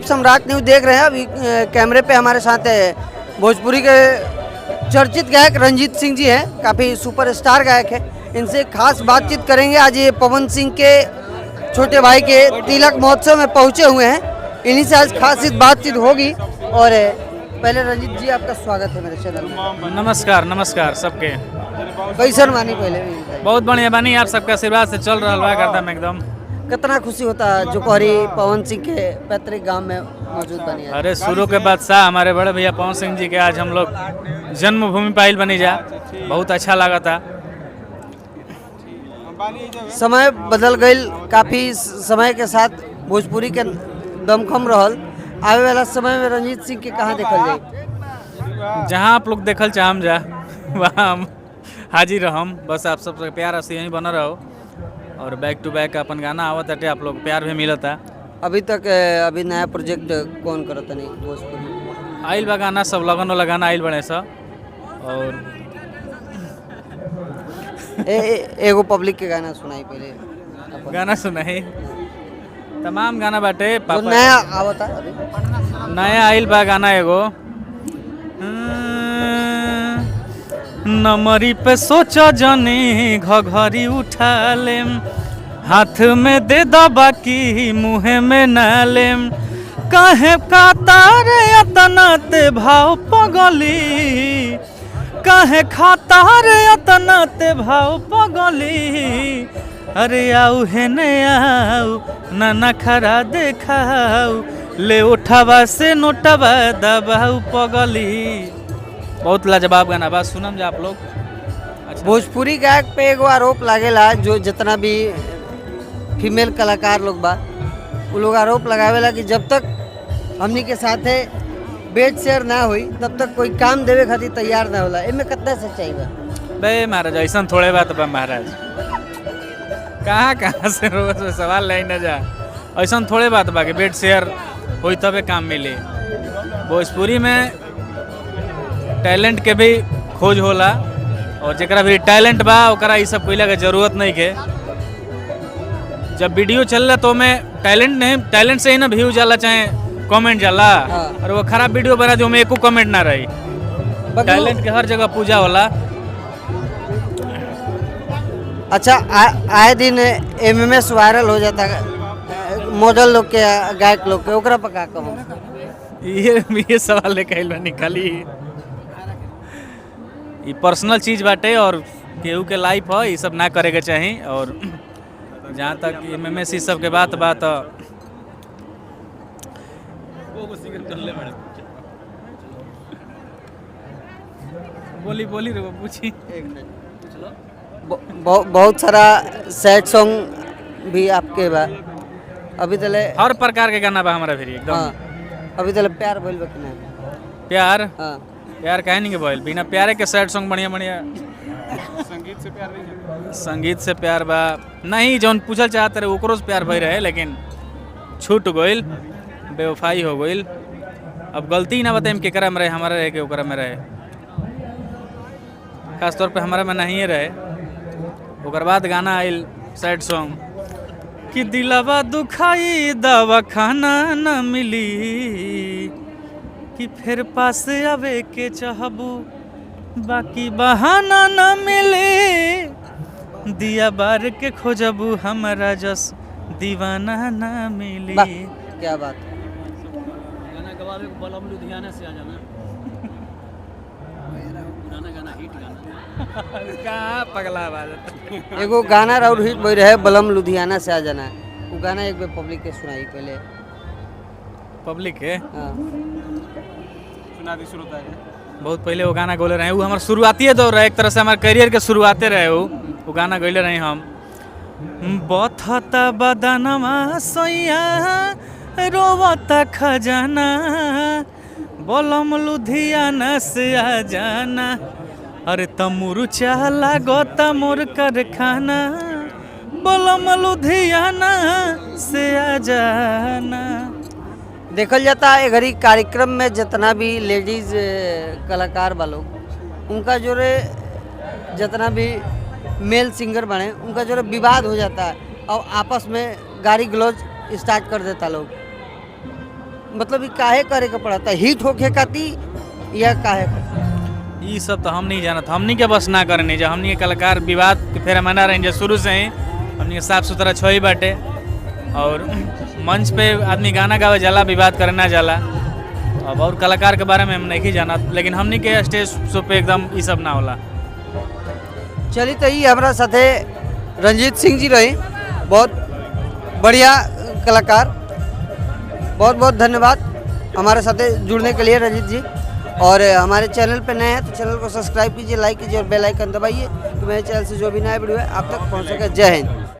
आप सम्राट न्यूज देख रहे हैं। अभी कैमरे पे हमारे साथ है भोजपुरी के चर्चित गायक रंजीत सिंह जी हैं, काफ़ी सुपरस्टार गायक हैं। इनसे खास बातचीत करेंगे। आज ये पवन सिंह के छोटे भाई के तिलक महोत्सव में पहुंचे हुए हैं, इन्हीं से आज खास बातचीत होगी। और पहले रंजीत जी आपका स्वागत है मेरे चैनल में। नमस्कार नमस्कार सबके। कैसन मानी पहले बहुत बढ़िया बानी, आप सबका आशीर्वाद से चल रहा बा एकदम एकदम। कितना खुशी होता है जो कोहरी पवन सिंह के पैतृक गांव में मौजूद बनी है। अरे शुरू के बादशाह हमारे बड़े भैया पवन सिंह जी के आज हम लोग जन्मभूमि पाइल बनी जा, बहुत अच्छा लगा था। समय बदल गई, काफ़ी समय के साथ भोजपुरी के दमखम रहल। आवे वाला समय में रंजीत सिंह के कहाँ देखल जाए? जहाँ आप लोग देखल चाहम जा वहाँ हम हाजिर रहम। बस आप सब प्यार ऐसे यहीं बना रहो और बैक टू बैक अपन गाना आवत हटे, आप लोग प्यार भी मिलता। अभी तक अभी नया प्रोजेक्ट कौन करता नहीं भोजपुरी? आइल बा गाना सब लगन वाला गाना आइल बने सब। और एगो पब्लिक के गाना सुनाई पहले। गाना सुनाई तमाम गाना बाटे जो नया आवता अभी नया आइल बा गाना एगो नमरी पे सोचा जानी घघरी उठा लेम, हाथ में दे दबा की मुँह में न लेम, काहे का तारे अतना ते भाव पगली, काहे खाता रे अतना ते भाव पगली, अरे आऊ है ने आऊ ना खरा देखाऊ, ले उठावा से नोटवा दबाऊ पगली। बहुत लाजवाब गाना बा, सुनम जा आप लोग। अच्छा। भोजपुरी गायक पे एगो आरोप लागेला, जो जितना भी फीमेल कलाकार लोग बा वो लोग आरोप लगावेला कि जब तक हमनी के साथे बेड शेयर ना हुई तब तक कोई काम देवे खातिर तैयार ना होला। इनमें कितना सच्चाई बा? बे महाराज ऐसा थोड़े बात बा महाराज, कहाँ से रोज सवाल लाई न जा। ऐसा थोड़े बात बा कि बेड शेयर होई तबे काम मिली। भोजपुरी में टैलेंट के भी खोज होला और जेकरा भी टैलेंट बा ओकरा ये सब कोइला के जरूरत नहीं के। जब वीडियो चल रहा तो मैं टैलेंट नहीं, टैलेंट से ही ना व्यू जाला चाहे कमेंट जाला। हाँ। और वो खराब वीडियो बना जो में एको कमेंट ना रही। टैलेंट के हर जगह पूजा होला। अच्छा, आए दिन एमएमएस वायरल हो जाता मॉडल लोग के, गायक लोग के, ओकरा पर का कहूं? ये सवाल लेके बनी खाली ये पर्सनल चीज बाटे और केहू के लाइफ है, ये सब ना करे के चाही। और जहाँ तक एमएमएस सब के बात बोली रे पूछी। बहुत सारा सैड सॉन्ग भी आपके बा अभी तले? हर प्रकार के गाना बा हमारा फिर एकदम। हाँ, अभी तले प्यार भइल बा कि ना? प्यार हाँ, प्यार काहे नहीं के बोल, बिना प्यारे के सैड सॉन्ग बढ़िया बढ़िया। संगीत से प्यार बा नहीं, जौन पूछल चाहते रहे ओकरो से प्यार भई रहे, लेकिन छूट गइल, बेवफाई हो गइल। अब गलती ना बताइम केकरा में रहे, हमारा रहे के ओकरा में रहे। खास तौर पे हमारा में नहीं रहे। ओकर बाद गाना आइल सैड सॉन्ग कि दिलवा दुखाई दवा खाना न मिली, कि फिर पास आवे के चाहबू बाकी बहाना न मिले, दिया बार के खोजबू हमारा जस दीवाना न मिली। क्या बात। गाना गवावे को बलम लुधियाना से आ जाना। गाना हिट गाना कहाँ पगला बात। एगो गाना और हिट भई रहे, बलम लुधियाना से आ जाना। वो गाना एक बार पब्लिक के सुनाई पहले। पब्लिक है हाँ, सुना दी शुरू है। बहुत पहले वो गाना गौले रहे, वो हमारे शुरुआती दौर रहे, एक तरह से हमारे करियर के शुरुआते रहे। वो गाना गौले रहे हम। बथता बदनमा सैया रोवता खजाना, बलम लुधियाना से आ जाना, अरे तमुरु चाला गोता मोर कारखाना, बलम लुधियाना से आ जाना। देखल जाता है घड़ी कार्यक्रम में जितना भी लेडीज कलाकार बा लोग, उनका जो रे जितना भी मेल सिंगर बने उनका जो विवाद हो जाता है और आपस में गाली गलौज स्टार्ट कर देता लोग। मतलब ये काहे करे के पड़ा था, हिट होके खाती या काहे का? ये सब तो हम नहीं जानत, हमनी के बस ना करनी जो हमनी के कलाकार विवाद के फेरा मना रहे जो शुरू से ही हमनी के साफ सुथरा छोई बाटे और मंच पे आदमी गाना गावे जाला विवाद करे ना जाला। अब और कलाकार के बारे में हम नहीं जानत, लेकिन हमनी के स्टेज शो पे एकदम ये सब ना होला। चलिए तो ये हमारा साथे रंजीत सिंह जी रहे, बहुत बढ़िया कलाकार, बहुत बहुत धन्यवाद हमारे साथ जुड़ने के लिए रंजीत जी। और हमारे चैनल पे नए हैं तो चैनल को सब्सक्राइब कीजिए, लाइक कीजिए और बेल आइकन दबाइए कि मेरे चैनल से जो भी नया वीडियो है आप तक पहुंचेगा। जय हिंद।